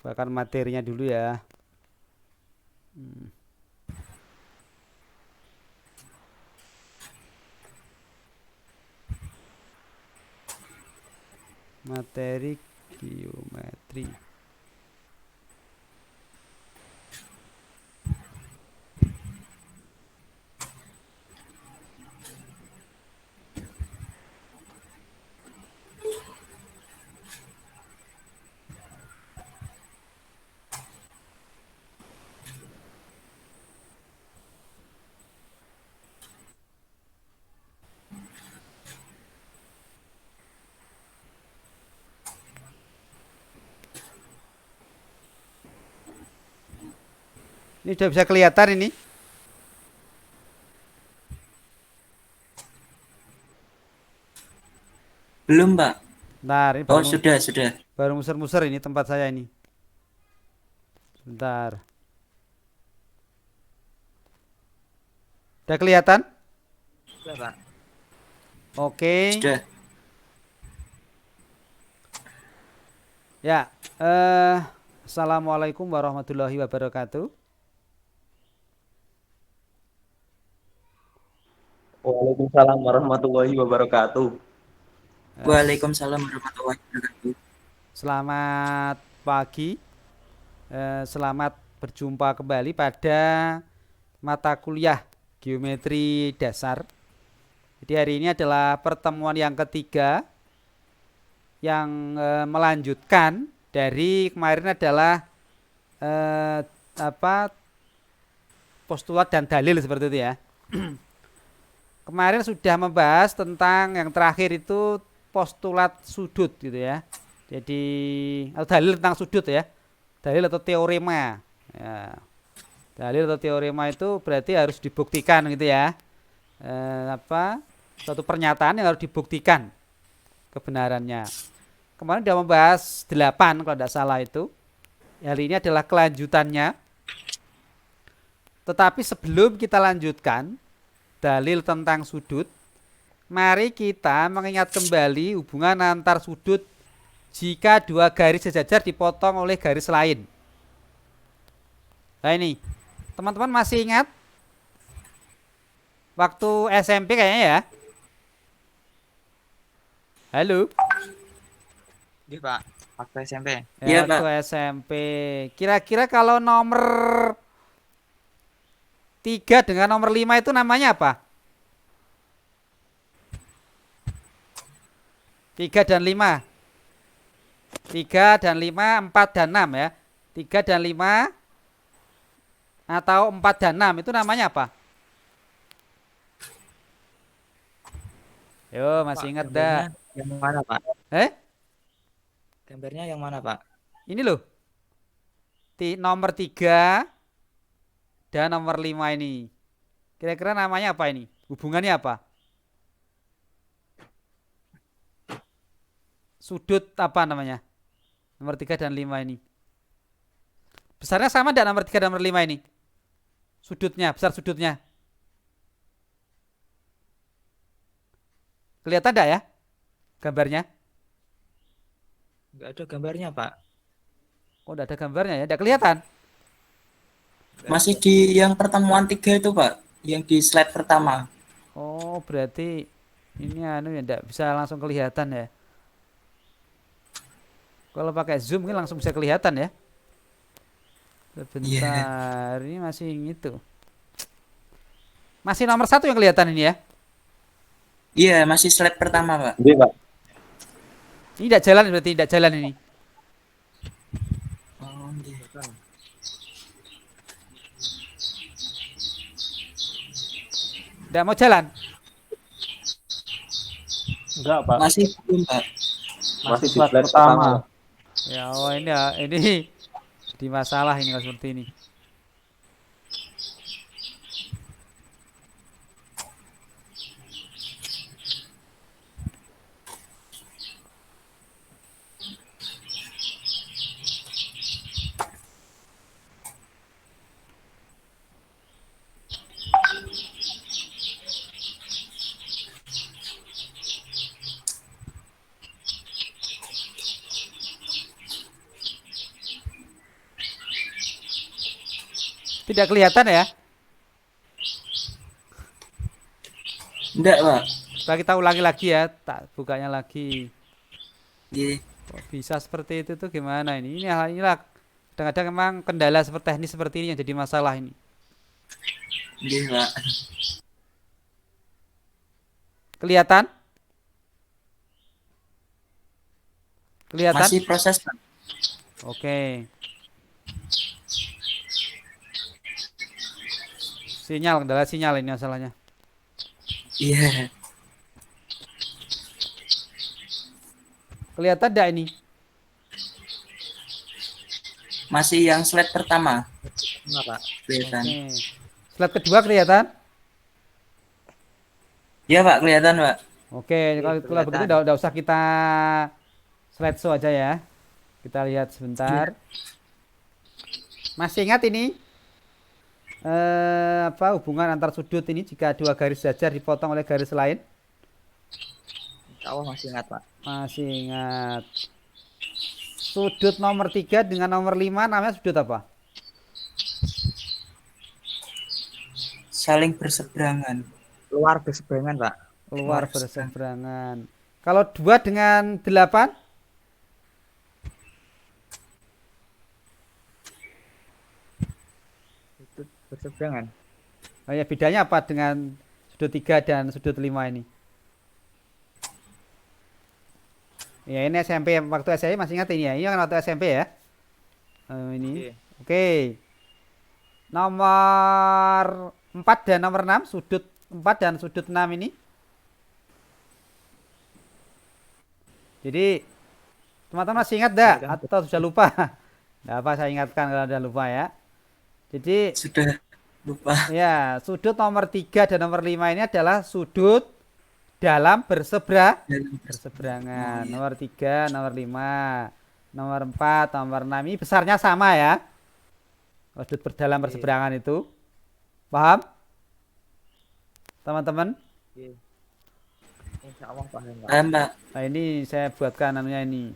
Bahkan materinya dulu ya. Hmm, Materi geometri. Ini sudah bisa kelihatan ini. Belum, Pak. Bentar, ini Oh, baru sudah, sudah. baru muser-muser ini tempat saya ini. Bentar. Udah kelihatan? Sudah, Pak. Oke. Sudah. Ya. Assalamualaikum warahmatullahi wabarakatuh. Waalaikumsalam warahmatullahi wabarakatuh. Waalaikumsalam warahmatullahi wabarakatuh. Selamat pagi. Selamat berjumpa kembali pada mata kuliah geometri dasar. Jadi hari ini adalah pertemuan yang ketiga yang melanjutkan dari kemarin adalah eh, apa postulat dan dalil seperti itu ya. Kemarin sudah membahas tentang yang terakhir itu postulat sudut gitu ya. Jadi atau dalil tentang sudut ya. Dalil atau teorema. Ya, dalil atau teorema itu berarti harus dibuktikan gitu ya. Suatu pernyataan yang harus dibuktikan kebenarannya. Kemarin sudah membahas 8 kalau tidak salah itu. Hal ini adalah kelanjutannya. Tetapi sebelum kita lanjutkan dalil tentang sudut, mari kita mengingat kembali hubungan antar sudut jika dua garis sejajar dipotong oleh garis lain. Nah ini, teman-teman masih ingat waktu SMP kayaknya ya? Halo? Iya Pak, waktu SMP. Ya Iya, waktu Pak. SMP. Kira-kira kalau nomor 3 dengan nomor 5 itu namanya apa? 3 dan 5. 3 dan 5, 4 dan 6 ya. 3 dan 5 atau 4 dan 6 itu namanya apa? Yo, Pak, masih ingat gambarnya dah? yang mana Pak? Eh? Gambarnya yang mana Pak? Ini loh. Nomor 3 dan nomor 5 ini. Kira-kira namanya apa ini? Hubungannya apa? Sudut apa namanya? Nomor 3 dan 5 ini. Besarnya sama enggak nomor 3 dan nomor 5 ini? Sudutnya, besar sudutnya. Kelihatan enggak ya? Gambarnya? Nggak ada gambarnya Pak. Oh, enggak ada gambarnya ya? Enggak kelihatan? Nggak Masih ada. di yang pertemuan 3 itu, Pak. Yang di slide pertama. Oh, berarti ini anu ya enggak bisa langsung kelihatan ya. Kalau pakai zoom ini langsung bisa kelihatan ya. Iya. Sebentar, ini masih itu. Masih nomor 1 yang kelihatan ini ya. Iya, masih slide pertama, Pak. Iya, Pak. Ini tidak jalan berarti tidak jalan ini. Oh, iya. Tidak mau jalan. Enggak, Pak. Masih belum, Pak. Masih Masih di slide slide pertama. pertama. Ya, oh ini ya, ini di masalah ini kalau seperti ini. Tidak kelihatan ya? Enggak, Pak. Coba kita ulangi lagi ya, tak bukanya lagi. Nggih. Kok bisa seperti itu tuh gimana ini? Inilah kadang-kadang memang kendala seperti teknis seperti ini yang jadi masalah ini. Nggih, Pak. Kelihatan? Kelihatan? Masih proses, Pak. Oke. Sinyal, kendala sinyal ini masalahnya. Iya. Kelihatan enggak ini? Masih yang slide pertama Enggak, Pak. kelihatan. Oke. Slide kedua kelihatan? Iya, Pak, kelihatan, Pak. Oke, kalau begitu kelihatan. udah usah kita slideshow aja ya. Kita lihat sebentar. Masih ingat ini? Apa hubungan antar sudut ini jika dua garis sejajar dipotong oleh garis lain? Insya Allah masih ingat, Pak. Masih ingat. Sudut nomor 3 dengan nomor 5 namanya sudut apa? Saling berseberangan. Keluar berseberangan, Pak. Keluar Keluar berseberangan. Kalau 2 dengan 8? Itu berseberangan. Oh ya, bedanya apa dengan sudut 3 dan sudut 5 ini? Ya ini SMP, waktu SMP masih ingat ini ya. Ini kan waktu SMP ya. Ini. Iya. Oke. Nomor 4 dan nomor 6, sudut 4 dan sudut 6 ini. Jadi teman-teman masih ingat enggak atau sudah lupa? Enggak apa, saya ingatkan kalau sudah lupa ya. Jadi Sudah lupa. ya, sudut nomor 3 dan nomor 5 ini adalah sudut dalam berseberangan. Oh, iya. Nomor 3, nomor 5, nomor 4, nomor 6 ini besarnya sama ya. Sudut dalam berseberangan itu. Paham? Teman-teman? Iya. Insya Allah paham, Pak. Paham, Pak. Nah, ini saya buatkan namanya ini.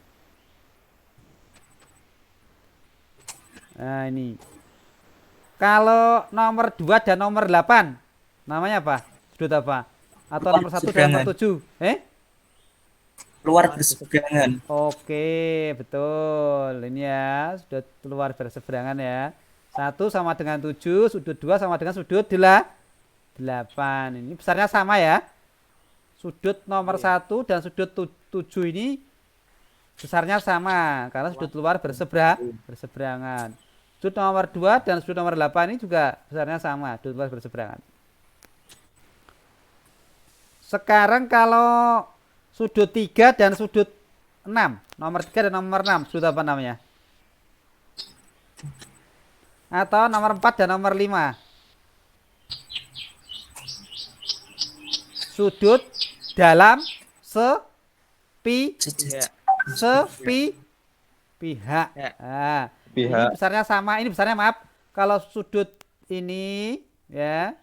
Nah, ini. Kalau nomor 2 dan nomor 8 namanya apa? Sudut apa? Atau nomor 1 dan nomor 7? Keluar berseberangan. Oke, betul. Ini ya, sudut keluar berseberangan ya. 1 sama dengan 7, sudut 2 sama dengan sudut 8. Ini besarnya sama ya. Sudut nomor 1 dan sudut 7 ini besarnya sama karena sudut luar berseberangan. Sudut nomor 2 dan sudut nomor 8 ini juga besarnya sama, sudut luar berseberangan. Sekarang kalau sudut 3 dan sudut 6, nomor 3 dan nomor 6, sudut apa namanya? Atau nomor 4 dan nomor 5? Sudut dalam Iya. pihak. Ya. Nah, ini Pihak. besarnya sama, ini besarnya maaf. Kalau sudut ini ya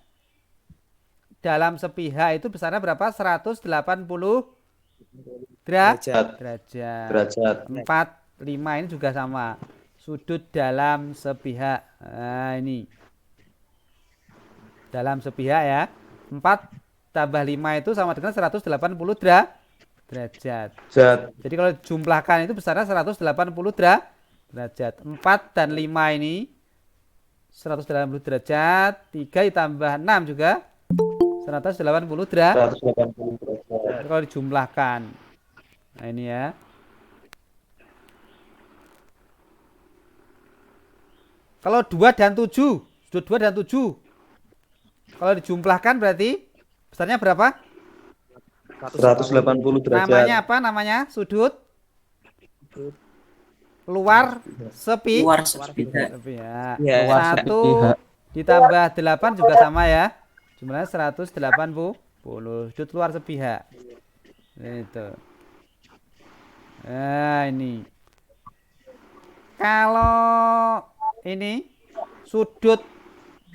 dalam sepihak itu besarnya berapa? 180 Derajat. derajat. Derajat. 4, 5 ini juga sama. Sudut dalam sepihak. Nah, ini. Dalam sepihak ya. 4 tambah 5 itu sama dengan 180 derajat. Jat. Jadi kalau jumlahkan itu besarnya 180 derajat. 4 dan 5 ini 180 derajat. 3 ditambah 6 juga 180 derajat. 180 derajat. Kalau dijumlahkan. Nah ini ya. Kalau 2 dan 7, sudut 2 dan 7. Kalau dijumlahkan berarti besarnya berapa? 180 derajat. Namanya apa namanya? Sudut luar Keluar sepihak. sepihak. Iya. Luar 1 sepihak. ditambah 8 juga sama ya. Jumlahnya 180. Sudut luar sepihak. Itu. Nah, ini. Kalau ini sudut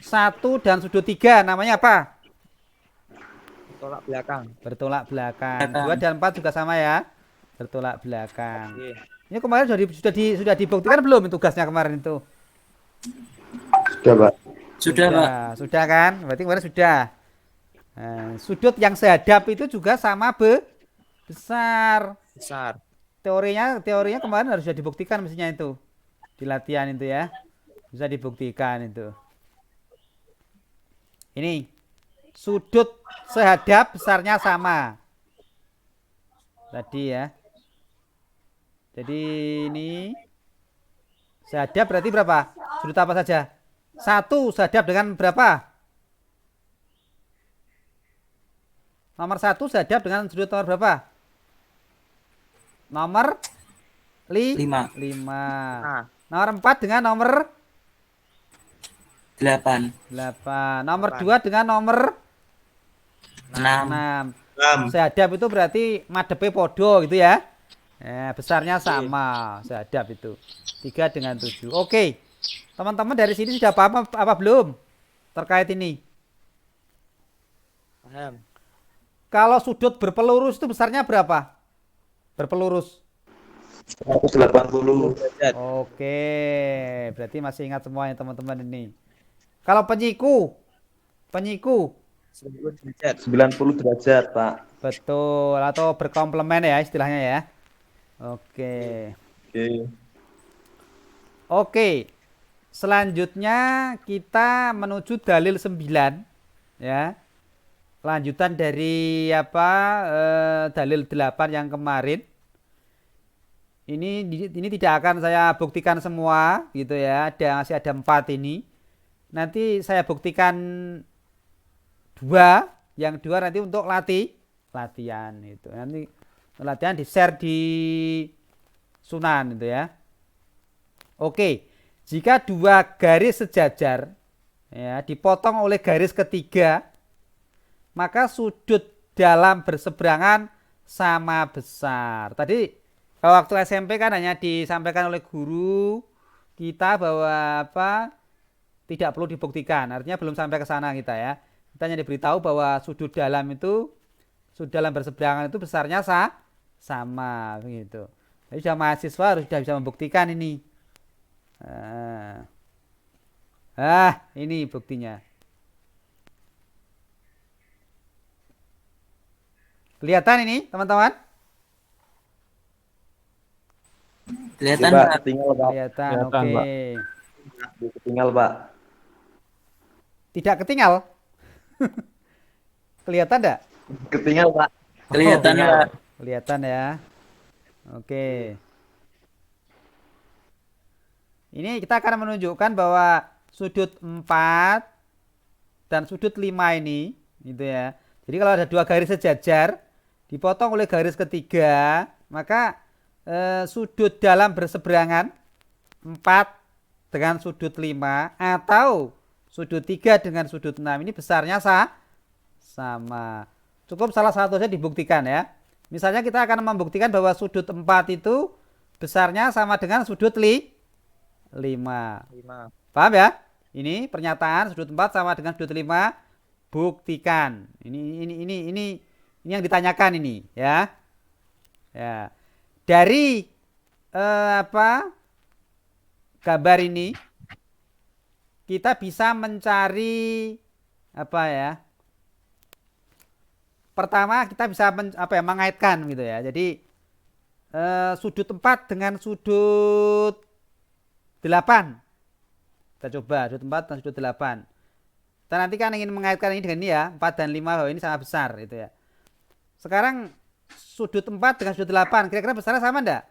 1 dan sudut 3 namanya apa? Tolak belakang. Bertolak belakang. 2 dan 4 juga sama ya. Bertolak belakang. Iya. Ini kemarin sudah dibuktikan belum tugasnya kemarin itu? Sudah, Pak. Sudah, Pak. Sudah kan? Berarti kemarin sudah. Nah, sudut yang sehadap itu juga sama besar. Besar. Teorinya kemarin harus sudah dibuktikan mestinya itu. Di latihan itu ya. Bisa dibuktikan itu. Ini sudut sehadap besarnya sama. Tadi ya. Jadi ini sehadap berarti berapa? Sudut apa saja? Satu sehadap dengan berapa? Nomor satu sehadap dengan sudut nomor berapa? Nomor 5. 5. Nah, Nomor 4 dengan nomor 8. 8. Nomor 8. 2 dengan nomor 6. 6. Sehadap itu berarti madepe podo gitu ya. Besarnya sama sehadap itu. 3 dengan 7. Oke. Teman-teman dari sini sudah paham apa belum terkait ini? paham. Kalau sudut berpelurus itu besarnya berapa? Berpelurus. 180. Derajat. Oke, berarti masih ingat semuanya teman-teman ini. Kalau penyiku 90 derajat. 90 derajat, Pak. betul atau berkomplement ya istilahnya ya. Oke. Oke. Oke. Selanjutnya kita menuju dalil 9 ya. Lanjutan dari dalil 8 yang kemarin. Ini tidak akan saya buktikan semua gitu ya. Masih ada 4 ini. Nanti saya buktikan 2, yang 2 nanti untuk latihan itu. Nanti latihan di-share di Sunan itu ya. Oke. Jika 2 garis sejajar ya dipotong oleh garis ketiga, maka sudut dalam berseberangan sama besar. Tadi kalau waktu SMP kan hanya disampaikan oleh guru kita bahwa tidak perlu dibuktikan. Artinya belum sampai ke sana kita ya. Kita hanya diberitahu bahwa sudut dalam berseberangan itu besarnya sama begitu. Jadi sudah mahasiswa harus sudah bisa membuktikan ini. Ini buktinya. Kelihatan ini, teman-teman? Kelihatan, Pak, Pak. ketinggal, Pak. Kelihatan, Kelihatan, oke. Pak. Ketinggal, Pak. Tidak ketinggal? Kelihatan enggak? Ketinggal, Pak. Kelihatan, Oh, Pak. kelihatan ya. Oke. Ini kita akan menunjukkan bahwa sudut 4 dan sudut 5 ini gitu ya. Jadi kalau ada 2 garis sejajar dipotong oleh garis ketiga, maka sudut dalam berseberangan 4 dengan sudut 5 atau sudut 3 dengan sudut 6 ini besarnya sama. Cukup salah satu saja dibuktikan ya. Misalnya kita akan membuktikan bahwa sudut 4 itu besarnya sama dengan sudut 5. 5. Paham ya? Ini pernyataan sudut 4 sama dengan sudut 5. Buktikan. Ini yang ditanyakan ini ya. Ya. Dari gambar ini kita bisa mencari pertama kita bisa mengaitkan gitu ya. Jadi sudut 4 dengan sudut 8. Kita coba sudut 4 dan sudut 8. Kita nanti kan ingin mengaitkan ini dengan ini ya, 4 dan 5 bahwa ini sama besar gitu ya. Sekarang sudut 4 dengan sudut 8 kira-kira besarnya sama enggak?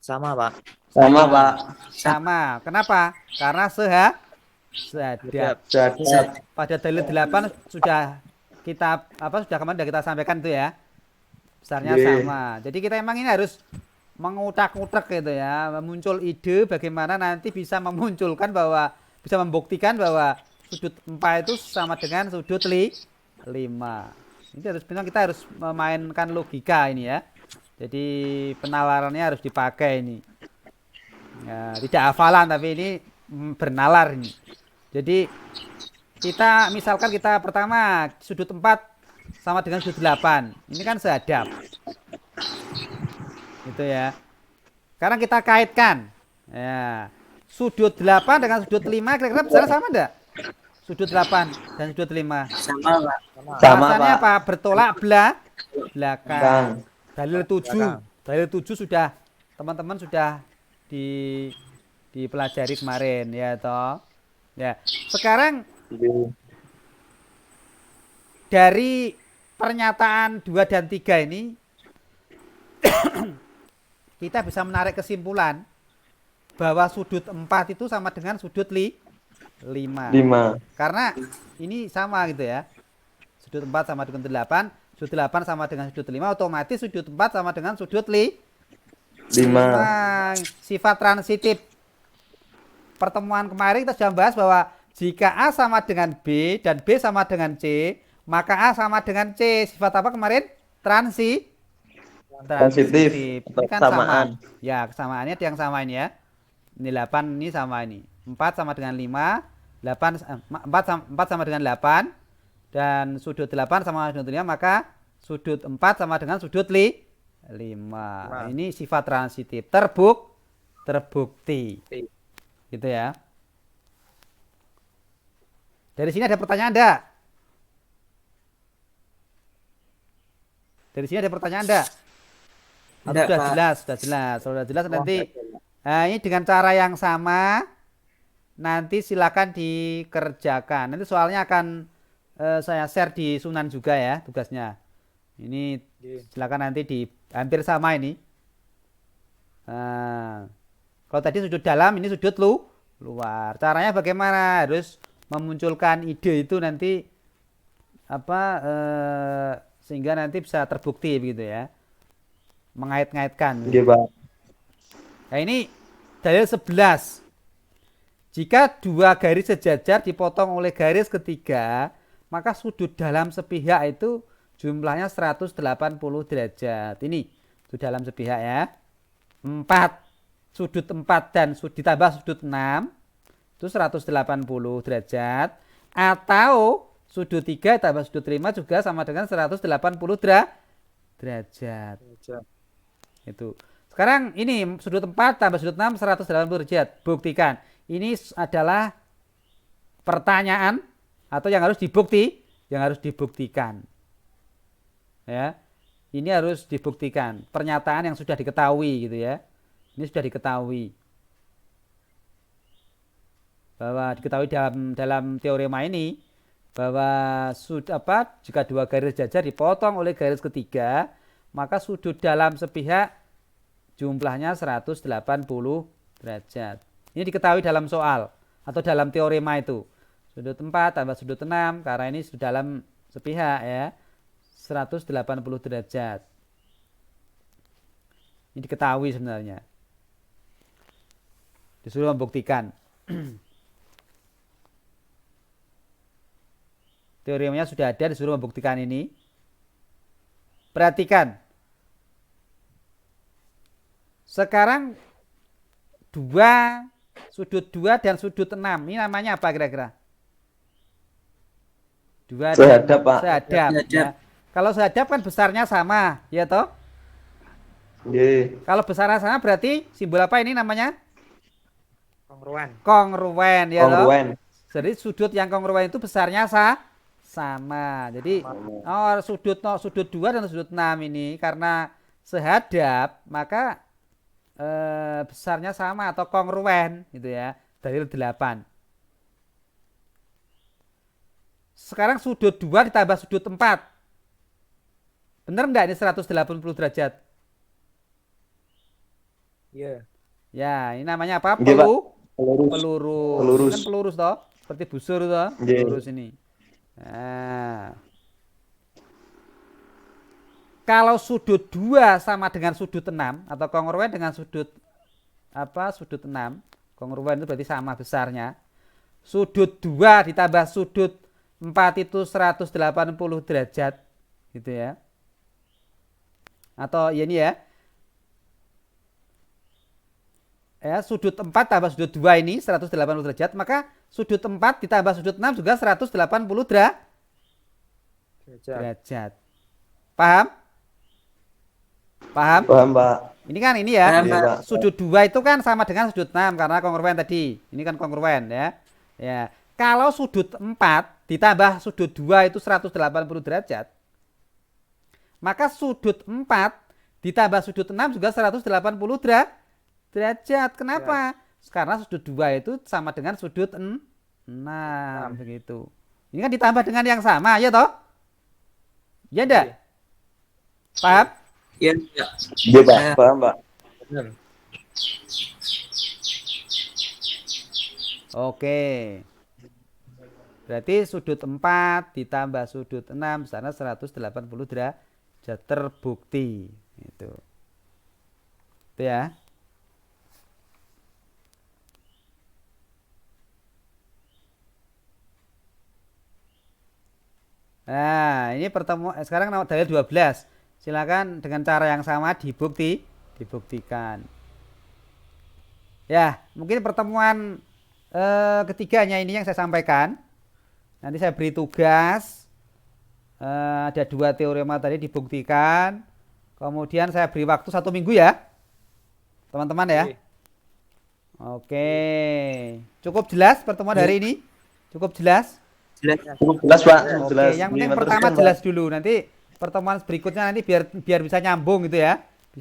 Sama, Pak. Sama, Pak. Sama. Kenapa? Karena sehadap. Jadi, Pada dalil 8 sudah kita sudah kemarin sudah kita sampaikan itu ya. Besarnya sama. Jadi kita emang ini harus mengutak-utak gitu ya, muncul ide bagaimana nanti bisa memunculkan bahwa bisa membuktikan bahwa sudut 4 itu sama dengan sudut 5. Ini kita harus memainkan logika ini ya. Jadi penalarannya harus dipakai ini. Ya, tidak hafalan tapi ini bernalar ini. Jadi misalkan kita pertama sudut 4 sama dengan sudut 8. Ini kan sehadap. Gitu ya. Sekarang kita kaitkan. Ya. sudut 8 dengan sudut 5 kira-kira besarnya sama enggak? Sudut 8 dan sudut 5. Sama Pak. Sama, Alasannya Pak. apa? Bertolak belakang. Kang. Dalil 7. Dalil 7 sudah teman-teman sudah dipelajari kemarin ya toh. Ya. Sekarang dari pernyataan 2 dan 3 ini kita bisa menarik kesimpulan bahwa sudut 4 itu sama dengan sudut 5. 5. Karena ini sama gitu ya. Sudut 4 sama dengan 8, sudut 8 sama dengan sudut 5, otomatis sudut 4 sama dengan sudut 5. Sifat transitif. Pertemuan kemarin kita sudah bahas bahwa jika A sama dengan B dan B sama dengan C, maka A sama dengan C. Sifat apa kemarin? Transitif. Transitif. Ini kan Kesamaan. sama. Ya, kesamaannya ada yang sama ini ya. Ini 8 ini sama ini. 4 sama dengan 5, 4 sama dengan 8 dan sudut 8 sama dengan sudut 5, maka sudut 4 sama dengan sudut 5. Ini sifat transitif. Terbukti. Gitu ya. Dari sini ada pertanyaan enggak? Dari sini ada pertanyaan enggak? Enggak, Sudah Pak. jelas, sudah jelas. Sudah jelas nanti. Nah, ini dengan cara yang sama nanti silakan dikerjakan. Nanti soalnya akan saya share di Sunan juga ya tugasnya. Ini silakan nanti hampir sama ini. Nah, kalau tadi sudut dalam, ini sudut luar. Caranya bagaimana? Harus memunculkan ide itu nanti sehingga nanti bisa terbukti begitu ya. Mengait-ngaitkan. Oke, Pak. Nah, ini dalil 11. Jika 2 garis sejajar dipotong oleh garis ketiga, maka sudut dalam sepihak itu jumlahnya 180 derajat. Ini sudut dalam sepihak ya. 4 dan ditambah sudut 6 itu 180 derajat, atau sudut 3 tambah sudut 5 juga sama dengan 180 derajat. Itu. Sekarang ini sudut 4 tambah sudut 6 180 derajat. Buktikan. Ini adalah pertanyaan atau yang harus dibuktikan. Ya. Ini harus dibuktikan. Pernyataan yang sudah diketahui gitu ya. Ini sudah diketahui. Bahwa diketahui dalam teorema ini bahwa jika 2 garis sejajar dipotong oleh garis ketiga, maka sudut dalam sepihak jumlahnya 180 derajat. Ini diketahui dalam soal atau dalam teorema itu. Sudut 4 tambah sudut 6, karena ini sudut dalam sepihak ya, 180 derajat. Ini diketahui sebenarnya. Disuruh membuktikan. Teoremanya sudah ada, disuruh membuktikan ini. Perhatikan. Sekarang sudut 2 dan sudut 6. Ini namanya apa kira-kira? 2 Sehadap, Pak. Sehadap. Ya. Kalau sehadap kan besarnya sama, ya toh? Nggih. Kalau besarnya sama berarti simbol apa ini namanya? Kongruen, ya toh? Kongruen. Jadi sudut yang kongruen itu besarnya sama. Jadi sudut 2 dan sudut 6 ini karena sehadap, maka besarnya sama atau kongruen gitu ya. Dalil 8. Sekarang sudut 2 ditambah sudut 4. Benar enggak ini 180 derajat? Iya. Ya, ini namanya apa? Nggih, Pak. Pelurus. Kan pelurus toh? Seperti busur toh? Nggih. Pelurus ini. Nah. Kalau sudut 2 sama dengan sudut 6 atau kongruen dengan sudut 6, kongruen itu berarti sama besarnya. Sudut 2 ditambah sudut 4 itu 180 derajat gitu ya. Atau ya ini ya. Sudut 4 tambah sudut 2 ini 180 derajat, maka sudut 4 ditambah sudut 6 juga 180 derajat. Paham? Paham? Paham, Pak. Ini kan ini ya. Paham, Iya, Pak. Pak. Sudut 2 itu kan sama dengan sudut 6 karena kongruen tadi. Ini kan kongruen ya. Ya. Kalau sudut 4 ditambah sudut 2 itu 180 derajat. Maka sudut 4 ditambah sudut 6 juga 180 derajat. Kenapa? Karena sudut 2 itu sama dengan sudut 6 begitu. Ini kan ditambah dengan yang sama ya toh? Ya enggak? Paham? Iya, Pak. Iya, Pak. Paham, Pak. Benar. Oke. Berarti sudut 4 ditambah sudut 6 sana 180 derajat terbukti. Itu ya. Nah, ini pertemuan sekarang dalil 12. Silakan dengan cara yang sama dibuktikan. Ya, mungkin pertemuan ketiganya ini yang saya sampaikan. Nanti saya beri tugas. Ada 2 teorema tadi dibuktikan. Kemudian saya beri waktu 1 minggu ya, teman-teman ya. Oke. Cukup jelas pertemuan hari ini? Cukup jelas? Jelas. Cukup jelas, Pak. Cukup Oke, jelas. yang penting Lima pertama teruskan, Pak. jelas dulu. Nanti pertemuan berikutnya nanti biar bisa nyambung gitu ya.